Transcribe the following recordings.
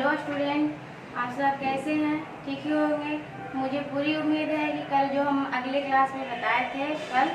Hello student, आप सब कैसे हैं? ठीक ही होंगे। मुझे पूरी उम्मीद है कि कल जो हम अगले क्लास में बताए थे कल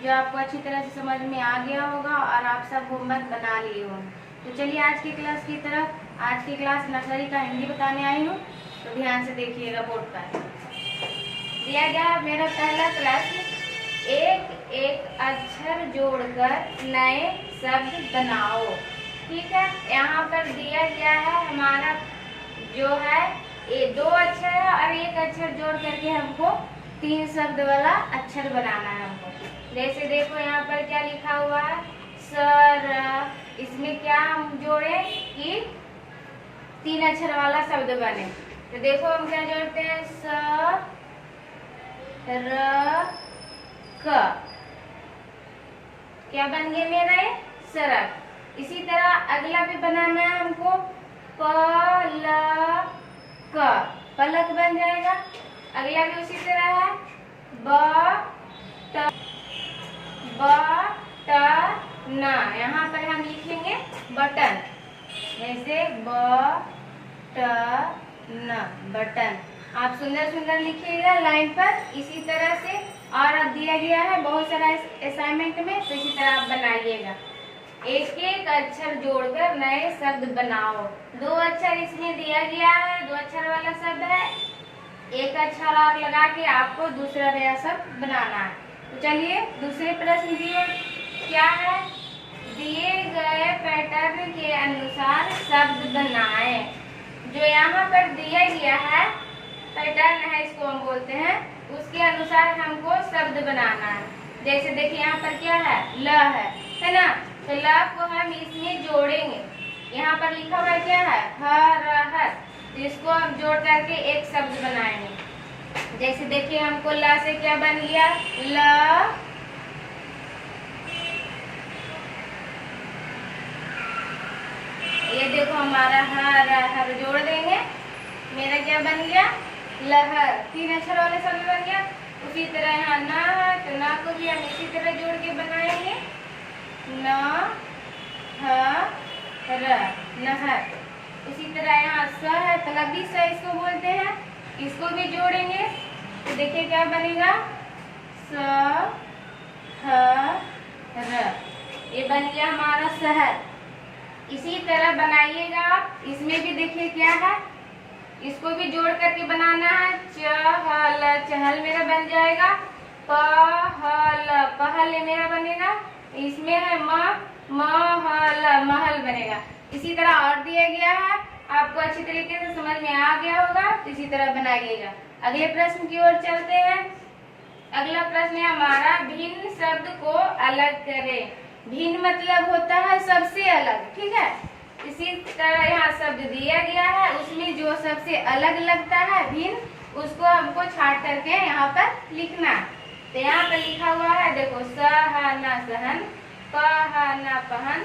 जो आपको अच्छी तरह से समझ में आ गया होगा और आप सब होमवर्क बना लिए होंगे। तो चलिए आज की क्लास की तरफ। आज की क्लास नर्सरी का हिंदी बताने आई हूँ, तो ध्यान से देखिएगा बोर्ड पर। दिया गया मेरा पहला प्रश्न, एक एक अक्षर जोड़कर नए शब्द बनाओ। ठीक है, यहाँ पर दिया गया है हमारा जो है ये दो अक्षर है और एक अक्षर जोड़ करके हमको तीन शब्द वाला अक्षर बनाना है हमको। जैसे देखो यहाँ पर क्या लिखा हुआ है, सर। इसमें क्या हम जोड़े कि तीन अक्षर वाला शब्द बने। तो देखो हम क्या जोड़ते हैं, स र क। क्या बन गया मेरा ये, सरक। इसी तरह अगला भी बनाना है हमको, पलक। पलक बन जाएगा। अगला भी उसी तरह है, बटन। यहाँ पर हम लिखेंगे बटन, जैसे बटन। आप सुंदर सुंदर लिखिएगा लाइन पर इसी तरह से। और अब दिया गया है बहुत सारा असाइनमेंट में, तो इसी तरह आप बनाइएगा। एक एक अक्षर जोड़कर नए शब्द बनाओ। दो अक्षर इसमें दिया गया है, दो अक्षर वाला शब्द है। एक अक्षर और लगा के आपको दूसरा नया शब्द बनाना है। तो चलिए दूसरे प्रश्न की ओर क्या है, दिए गए पैटर्न के अनुसार शब्द बनाएं। जो यहाँ पर दिया गया है पैटर्न है, इसको हम बोलते हैं, उसके अनुसार हमको शब्द बनाना है। जैसे देखिए यहाँ पर क्या है, ल है ना। तो ल को हम इसमें जोड़ेंगे। यहाँ पर लिखा हुआ क्या है, हर। तो इसको हम जोड़ करके एक शब्द बनाएंगे। जैसे देखिए हमको ल से क्या बन गया, ल। ये देखो हमारा हर जोड़ देंगे, मेरा क्या बन गया, लहर। तीन अक्षर वाले शब्द बन गया। उसी तरह यहाँ न है, तो न को भी हम इसी तरह जोड़ के बनाएंगे, न र, नहर। उसी तरह यहाँ स है, तलबी स इसको बोलते हैं, इसको भी जोड़ेंगे। तो देखिए क्या बनेगा, स र। ये बन गया हमारा शहर। इसी तरह बनाइएगा आप। इसमें भी देखिए क्या है, इसको भी जोड़ करके बनाना है, चहल। चहल मेरा बन जाएगा, पहल मेरा बनेगा। इसमें है महल बनेगा। इसी तरह और दिया गया है, आपको अच्छी तरीके से समझ में आ गया होगा, तो इसी तरह बनाइएगा। अगले प्रश्न की ओर चलते हैं। अगला प्रश्न है हमारा, भिन्न शब्द को अलग करें। भिन्न मतलब होता है सबसे अलग, ठीक है। इसी तरह यहाँ शब्द दिया गया है, उसमें जो सबसे अलग लगता है भिन्न, उसको हमको छाट करके यहाँ पर लिखना है। तो यहाँ पर लिखा हुआ है, देखो, सहना सहन, पहना पहन।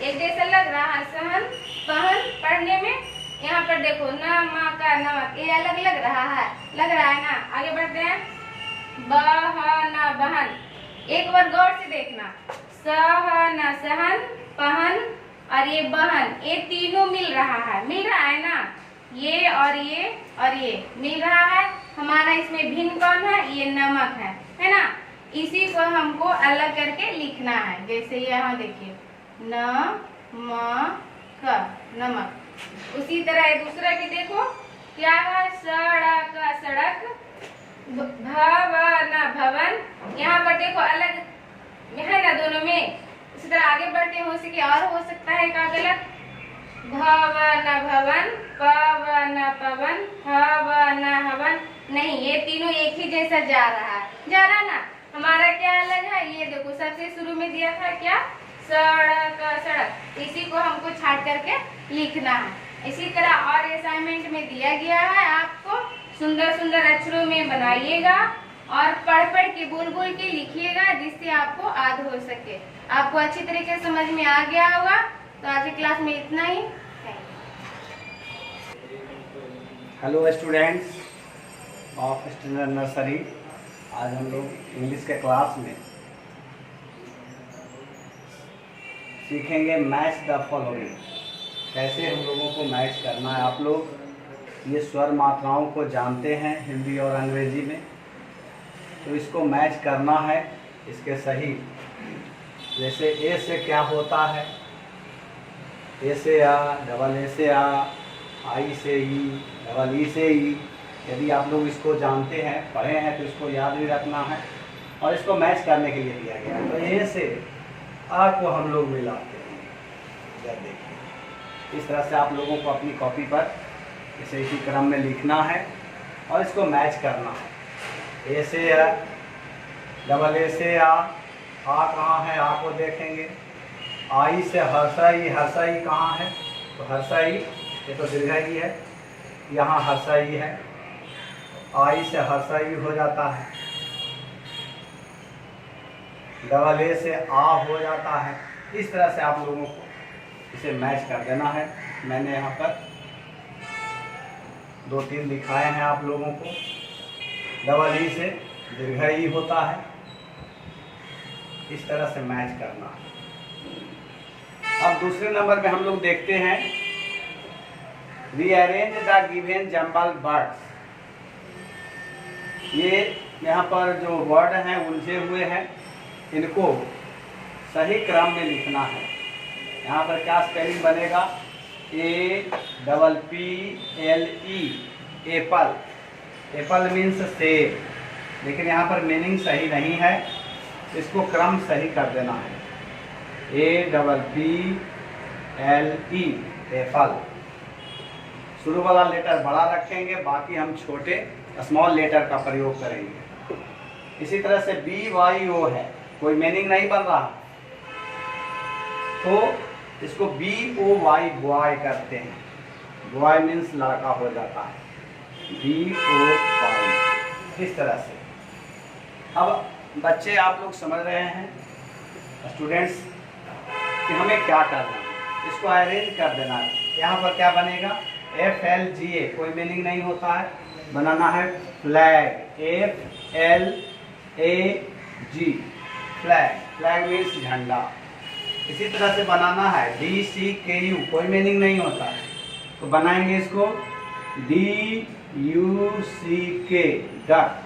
एक जैसा लग रहा है सहन पहन पढ़ने में। यहाँ पर देखो नमक का नमक, ये अलग लग रहा है ना। आगे बढ़ते हैं, बहना बहन। एक बार गौर से देखना, सहना सहन, पहन और ये बहन, ये तीनों मिल रहा है ना। ये और ये मिल रहा है। हमारा इसमें भिन्न कौन है, ये नमक है ना। इसी को हमको अलग करके लिखना है। जैसे यहाँ देखिए, नमक, उसी तरह दूसरा भी देखो क्या है, सड़क, भवन। यहाँ पर देखो अलग है ना दोनों में। इसी तरह आगे बढ़ते हो सके और हो सकता है का गलत, भवन, पवन, हवन। नहीं, ये तीनों एक ही जैसा जा रहा ना। हमारा क्या अलग है, ये देखो सबसे शुरू में दिया था क्या, सड़क। इसी को हमको छाट करके लिखना है। इसी तरह और असाइनमेंट में दिया गया है, आपको सुंदर सुंदर अक्षरों में बनाइएगा और पढ़ के बोल के लिखिएगा, जिससे आपको याद हो सके। आपको अच्छी तरीके से समझ में आ गया होगा। तो आज की क्लास में इतना ही। Hello students of standard nursery. आज हम लोग इंग्लिश के क्लास में सीखेंगे मैच द फॉलोइंग। कैसे हम लोगों को मैच करना है। आप लोग ये स्वर मात्राओं को जानते हैं हिंदी और अंग्रेजी में, तो इसको मैच करना है इसके सही। जैसे ए से क्या होता है, ए से आ, डबल ए से आ, आई से ई, डबल ई से ई। यदि आप लोग इसको जानते हैं, पढ़े हैं, तो इसको याद भी रखना है और इसको मैच करने के लिए दिया गया है। तो ए से आ को हम लोग मिलाते हैं। जब देखिए इस तरह से आप लोगों को अपनी कॉपी पर इसे इसी क्रम में लिखना है और इसको मैच करना है। ए से आ, डबल ए से आ कहाँ है, आ को देखेंगे। आई से हर्षाई, हर्षाई कहाँ है, तो हर्षाई ये तो दीर्घाई है, यहाँ हर्षाई है। आई से हर्षाई हो जाता है, डबल ए से आ हो जाता है। इस तरह से आप लोगों को इसे मैच कर देना है। मैंने यहाँ पर 2-3 दिखाए हैं आप लोगों को। डबल ई से दीर्घाई होता है, इस तरह से मैच करना है। अब दूसरे नंबर पे हम लोग देखते हैं rearrange the given jumble words. ये यहाँ पर जो वर्ड हैं उलझे हुए हैं, इनको सही क्रम में लिखना है। यहाँ पर क्या स्पेलिंग बनेगा, APPLE, एप्पल। एप्पल मीन्स सेब, लेकिन यहाँ पर मीनिंग सही नहीं है, इसको क्रम सही कर देना है। APPLE, Apple. शुरू वाला लेटर बड़ा रखेंगे, बाकी हम छोटे स्मॉल लेटर का प्रयोग करेंगे। इसी तरह से BYO है, कोई मीनिंग नहीं बन रहा, तो इसको BOY, बॉय करते हैं। बॉय मीन्स लड़का हो जाता है, BOY। इस तरह से अब बच्चे आप लोग समझ रहे हैं, स्टूडेंट्स, कि हमें क्या करना है। इसको अरेंज कर देना है। यहाँ पर क्या बनेगा, FLGA, कोई मीनिंग नहीं होता है, बनाना है flag, FLAG, flag. Flag means झंडा। इसी तरह से बनाना है DCKU, कोई मीनिंग नहीं होता है, तो बनाएंगे इसको DUCK, डक।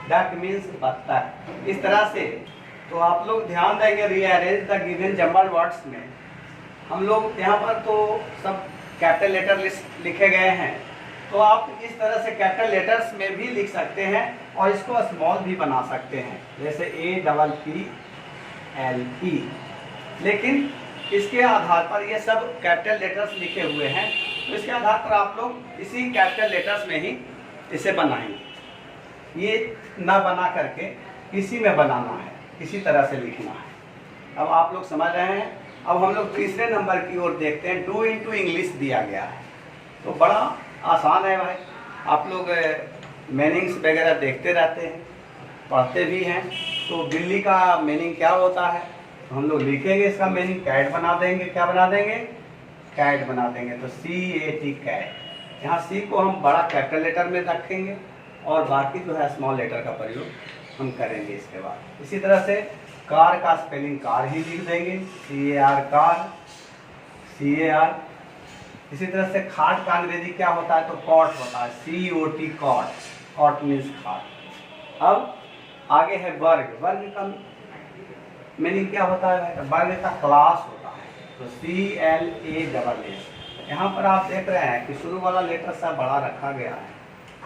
डक मीन्स बत्तख। इस तरह से तो आप लोग ध्यान देंगे rearrange the given jumble words में हम लोग यहाँ पर तो सब कैपिटल लेटर लिखे गए हैं, तो आप इस तरह से कैपिटल लेटर्स में भी लिख सकते हैं और इसको स्मॉल भी बना सकते हैं, जैसे APPLE। लेकिन इसके आधार पर ये सब कैपिटल लेटर्स लिखे हुए हैं, तो इसके आधार पर आप लोग इसी कैपिटल लेटर्स में ही इसे बनाएंगे। ये ना बना करके इसी में बनाना है, इसी तरह से लिखना है। अब आप लोग समझ रहे हैं। अब हम लोग तीसरे नंबर की ओर देखते हैं। डू इनटू इंग्लिश दिया गया है, तो बड़ा आसान है भाई। आप लोग मीनिंग्स वगैरह देखते रहते हैं, पढ़ते भी हैं। तो बिल्ली का मीनिंग क्या होता है, तो हम लोग लिखेंगे इसका मीनिंग, कैट बना देंगे। क्या बना देंगे, कैट बना देंगे। तो CAT, कैट। यहाँ C को हम बड़ा कैपिटल लेटर में रखेंगे और बाकी जो है स्मॉल लेटर का प्रयोग हम करेंगे इसके बाद। इसी तरह से कार का स्पेलिंग कार ही लिख देंगे, CAR, कार, CAR। इसी तरह से खाट का अंग्रेजी क्या होता है, तो कॉट होता है, COT, कॉट। कॉट मीन्स खाट। अब आगे है वर्ग। वर्ग का मीनिंग क्या होता है, वर्ग का क्लास होता है, तो CLASS। यहाँ पर आप देख रहे हैं कि शुरू वाला लेटर सा बड़ा रखा गया है,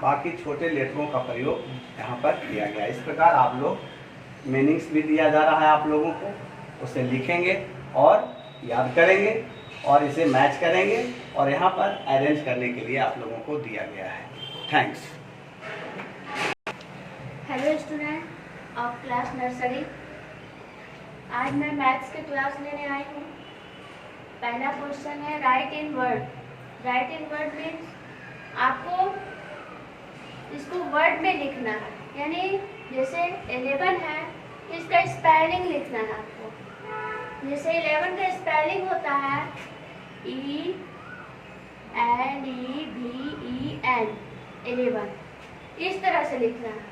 बाकी छोटे लेटरों का प्रयोग यहाँ पर किया गया। इस प्रकार आप लोग मीनिंग्स भी दिया जा रहा है आप लोगों को, उसे लिखेंगे और याद करेंगे और इसे मैच करेंगे और यहाँ पर अरेंज करने के लिए आप लोगों को दिया गया है। Thanks. Hello student of class nursery, आज मैं मैथ्स की क्लास लेने आई हूँ। पहला क्वेश्चन है राइट इन वर्ड। राइट इन वर्ड मीन्स आपको इसको वर्ड में लिखना है, यानी जैसे 11 है, इसका स्पेलिंग लिखना है आपको। जैसे 11 का स्पेलिंग होता है ELEVEN, 11। इस तरह से लिखना है।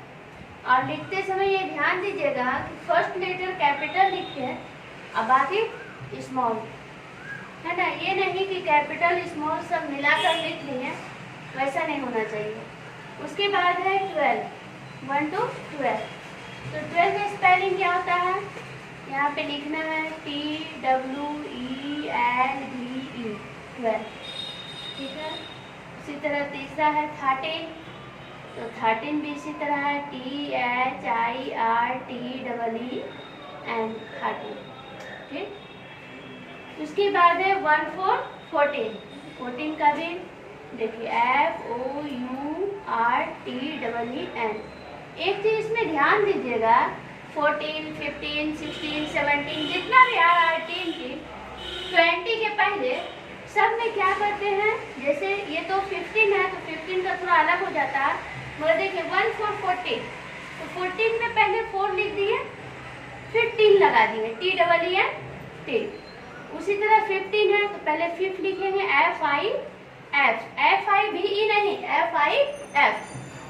और लिखते समय ये ध्यान दीजिएगा कि फर्स्ट लेटर कैपिटल लिखें और बाकी स्मॉल, है ना। ये नहीं कि कैपिटल स्मॉल सब मिलाकर लिख लिए, वैसा नहीं होना चाहिए। उसके बाद है 12, 1 to 12। तो 12 का स्पेलिंग क्या होता है, यहाँ पे लिखना है TWELVE, 12, ठीक है। उसी तरह तीसरा है 13, तो 13 भी इसी तरह है THIRTEEN, 13, ठीक। उसके बाद है 1 4 14, 14 का भी देखिए FOURTEEN। एक चीज इसमें ध्यान दीजिएगा, 14, 15, 16, 17 जितना भी आ रहा है 10 की 20 के पहले सब में क्या करते हैं, जैसे ये तो 15 है तो 15 का थोड़ा अलग हो जाता है, मगर देखिए 1 4 14, तो 14 में पहले 4 लिख दिए, फिर 10 लगा दिए, TEEN, 10। उसी तरह 15 है तो पहले 5 लिखेंगे FIVE नहीं, FIF,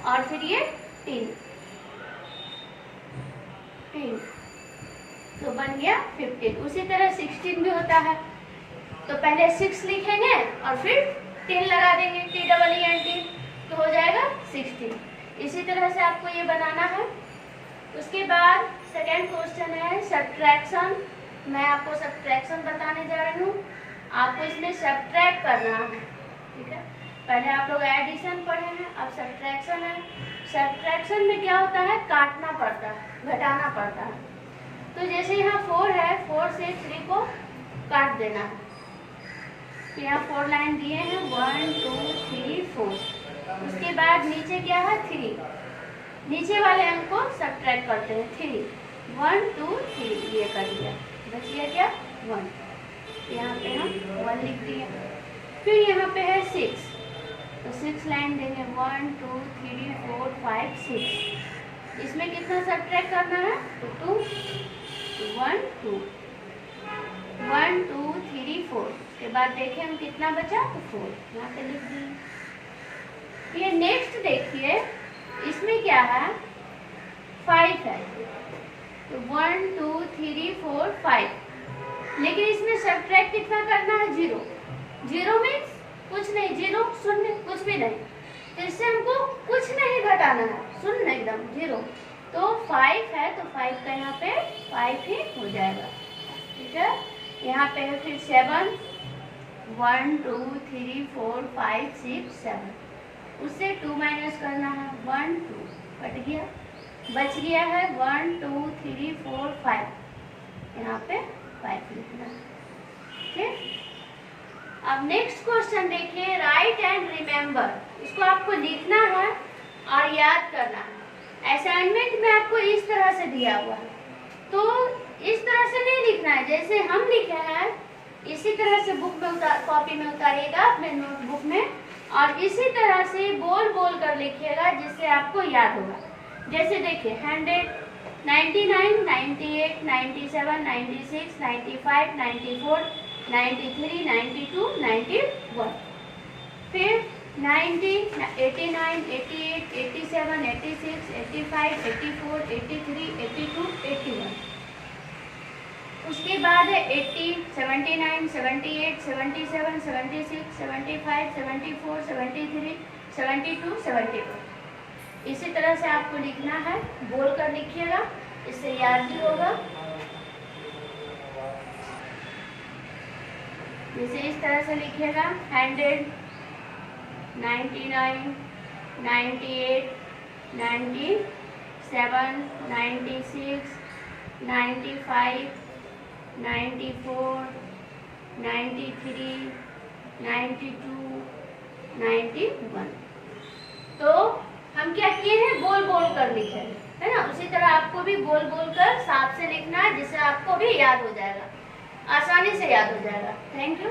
और फिर ये 3, तो बन गया 15। उसी तरह 16 भी होता है, तो पहले 6 लिखेंगे और फिर 10 लगा देंगे, TEEN, तो हो जाएगा 16। इसी तरह से आपको ये बनाना है। उसके बाद सेकेंड क्वेश्चन है सब्ट्रैक्शन। मैं आपको सब्ट्रैक्शन बताने जा रही हूँ, आपको इसमें सब्ट्रैक्ट करना है, ठीक है। पहले आप लोग एडिशन पढ़े हैं, अब सब्ट्रैक्शन है। सब्ट्रैक्शन में क्या होता है, काटना पड़ता है, घटाना पड़ता है। तो जैसे यहाँ 4 है, 4 से 3 को काट देना है, तो यहाँ 4 लाइन दिए हैं, 1 2 3 4। उसके बाद नीचे क्या है 3, नीचे वाले अंक को सब्ट्रैक्ट करते हैं, 3, 1 2 3, ये कर दिया, बच गया क्या 1, यहाँ पे हम 1 लिख दिए। फिर यहाँ पे है 6, तो 6 लाइन देंगे, 1 2 3 4 5 6। इसमें कितना सब्ट्रैक्ट करना है, तो 2, 1 2 1 2 3 4। के बाद देखें हम कितना बचा, तो 4 यहाँ पे लिख दिए। ये नेक्स्ट देखिए, इसमें क्या है 5 है, तो 1 2 3 4 5, लेकिन इसमें सब्ट्रैक्ट कितना करना है, 0। 0 मीन्स कुछ नहीं, 0 शून्य कुछ भी नहीं, तो इससे हमको कुछ नहीं घटाना है, शून्य एकदम 0। तो 5 है तो 5 का यहाँ पे 5 ही हो जाएगा, ठीक है। यहाँ पे है फिर 7, 1 2 3 4 5 6 7, उससे 2 माइनस करना है, 1 2 कट गया, बच गया है 1 2 3 4 5, यहाँ पे 5 लिखना है, ठीक। अब नेक्स्ट क्वेश्चन देखिए, राइट एंड रिमेम्बर। इसको आपको लिखना है और याद करना है। असाइनमेंट में आपको इस तरह से दिया हुआ है, तो इस तरह से नहीं लिखना है जैसे हम लिखे हैं, इसी तरह से बुक में कॉपी में उतारिएगा अपने नोटबुक में, और इसी तरह से बोल बोल कर लिखिएगा जिससे आपको याद होगा। जैसे देखिए 100, 99, 98, 97, 96, 95, 94, 93, 92, 91। फिर 90, 89, 88, 87, 86, 85, 84, 83, 82, 81। उसके बाद है 80, 79, 78, 77, 76, 75, 74, 73, 72, 74। इसी तरह से आपको लिखना है, बोल कर लिखिएगा, इससे याद भी होगा। जैसे इस तरह से लिखिएगा 100, 99, 98, 97, 96, 95, 94, 93, 92, 91। तो हम क्या किए हैं, बोल बोल कर लिखे है ना। उसी तरह आपको भी बोल बोल कर साथ से लिखना है, जिससे आपको भी याद हो जाएगा, आसानी से याद हो जाएगा। Thank you.